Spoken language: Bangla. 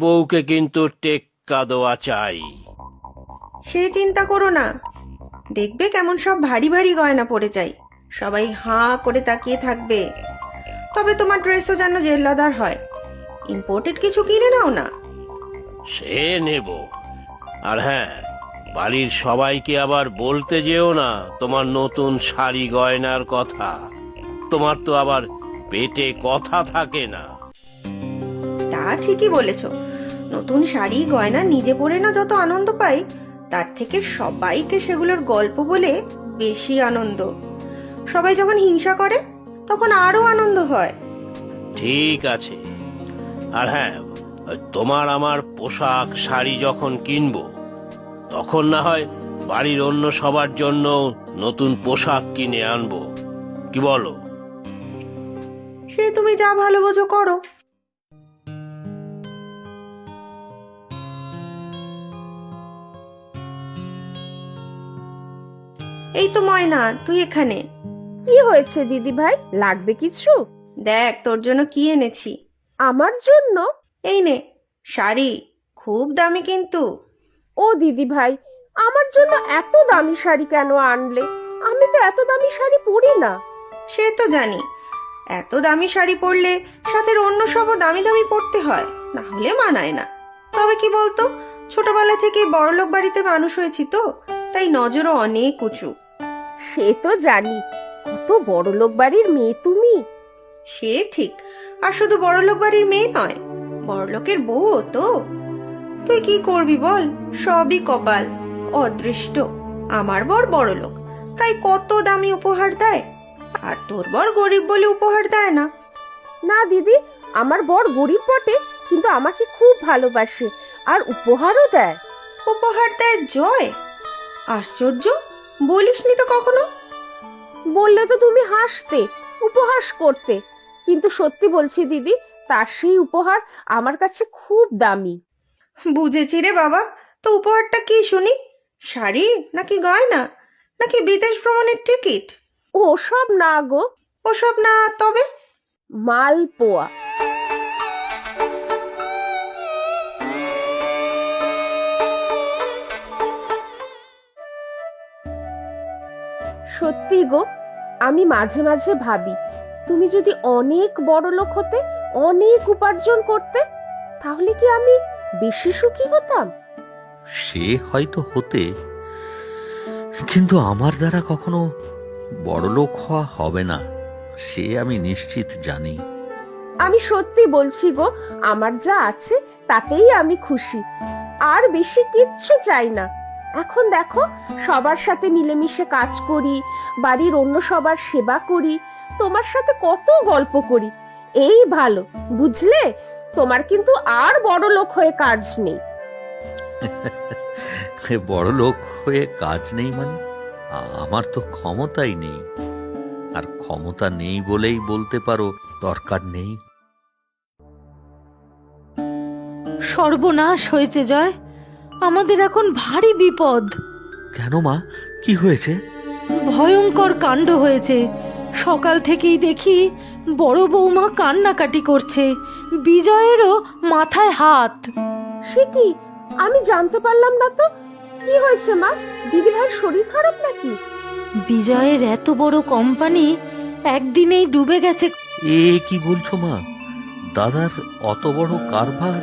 বউকে কিন্তু টেক্কা দেওয়া চাই। সে চিন্তা করো না, দেখবে কেমন সব ভারী ভারী গয়না পরে যাই, সবাই হাঁ করে তাকিয়ে থাকবে। তবে তোমার ড্রেসও যেন জেল্লাদার হয়, ইম্পোর্টেড কিছু কিনে নাও না। সে নেব। আর হ্যাঁ, বাড়ির সবাইকে আবার বলতে যেও না তোমার নতুন শাড়ি গয়নার কথা। তোমার তো আবার পেটে কথা থাকে না। তা ঠিকই বলেছ, নতুন শাড়ি গয়না নিজে পরে না যত আনন্দ পাই, তার থেকে সবাইকে সেগুলোর গল্প বলে বেশি আনন্দ। সবাই যখন হিংসা করে তখন আরো আনন্দ হয়। ঠিক আছে। আর হ্যাঁ, তোমার আমার পোশাক শাড়ি যখন কিনবো, তখন না হয় বাড়ির অন্য সবার জন্য নতুন পোশাক কিনে আনবো, কি বলো? সে তুমি যা ভালো বোঝো করো। এই তো ময়না, তুই এখানে। কি হয়েছে দিদি ভাই, লাগবে কিছু? দেখ তোর জন্য কি এনেছি। আমার জন্য? এই নে শাড়ি, খুব দামি কিন্তু। ও দিদি ভাই, আমার জন্য এত দামি শাড়ি কেন আনলে? আমি তো এত দামি শাড়ি পরি না। সে তো জানি, এত দামি শাড়ি পরলে সাথে অন্য সবও দামি দামি পরতে হয়, না হলে মানায় না। তবে কি বলতো, ছোটবেলা থেকে বড়লোক বাড়িতে মানুষ হয়েছি তো, তাই নজরও অনেক উঁচু। সে তো জানি, কত বড়লোক বাড়ির মেয়ে তুমি। সে ঠিক, আর শুধু বড়লোক বাড়ির মেয়ে নয়, বড়লোকের বউও তো। তুই কি করবি বল, সবই কপাল, অদৃষ্ট। আমার বর বড়লোক, তাই কত দামি উপহার দেয়, আর তোর বর গরিব বলে উপহার দেয় না। না দিদি, আমার বর গরিব বটে, কিন্তু আমাকে খুব ভালোবাসে আর উপহারও দেয়। উপহার দেয় জয়? আশ্চর্য, বলিসনি তো কখনো। বললে তো তুমি হাসতে, উপহাস করতে, কিন্তু সত্যি বলছি দিদি, তার সেই উপহার আমার কাছে খুব দামি। বুঝেছি রে বাবা, তো উপহারটা কি শুনি? শাড়ি নাকি গয়না, নাকি বিদেশ ভ্রমণের টিকিট? ওসব না গো, ওসব না তবে? মালপোয়া। সত্যি গো, আমি মাঝে মাঝে ভাবি, তুমি যদি অনেক বড় লোক হতে, অনেক উপার্জন করতে, তাহলে কি আমি বেশি সুখী হতাম? সে হয়তো হতে, কিন্তু আমার দ্বারা কখনো বড়লোক হওয়া হবে না, সে আমি নিশ্চিত জানি। আমি সত্যি বলছি গো, আমার যা আছে তাতেই আমি খুশি, আর বেশি কিচ্ছু চাই না। এখন দেখো, সবার সাথে মিলেমিশে কাজ করি, বাড়ির অন্য সবার সেবা করি, তোমার সাথে কত গল্প করি, এই ভালো, বুঝলে? তোমার কিন্তু আর বড় লোক হয়ে কাজ নেই। বড়লোক হয়ে কাজ নেই মানে? আমার তো ক্ষমতাই নেই, আর ক্ষমতা নেই বলেই বলতে পারো দরকার নেই। সর্বনাশ হয়েছে জয়, আমাদের এখন ভারী বিপদ। কেন মা, কি হয়েছে? ভয়ঙ্কর কাণ্ড হয়েছে। সকাল থেকেই দেখি বড় বৌমা কান্নাকাটি করছে, বিজয়েরও মাথায় হাত। সে কি, আমি জানতে পারলাম না তো। কি হয়েছে মা, দিদি ভাইয়ের শরীর খারাপ নাকি? বিজয়ের এত বড় কোম্পানি একদিনেই ডুবে গেছে। এ কি বলছো মা? দাদার অত বড় কারবার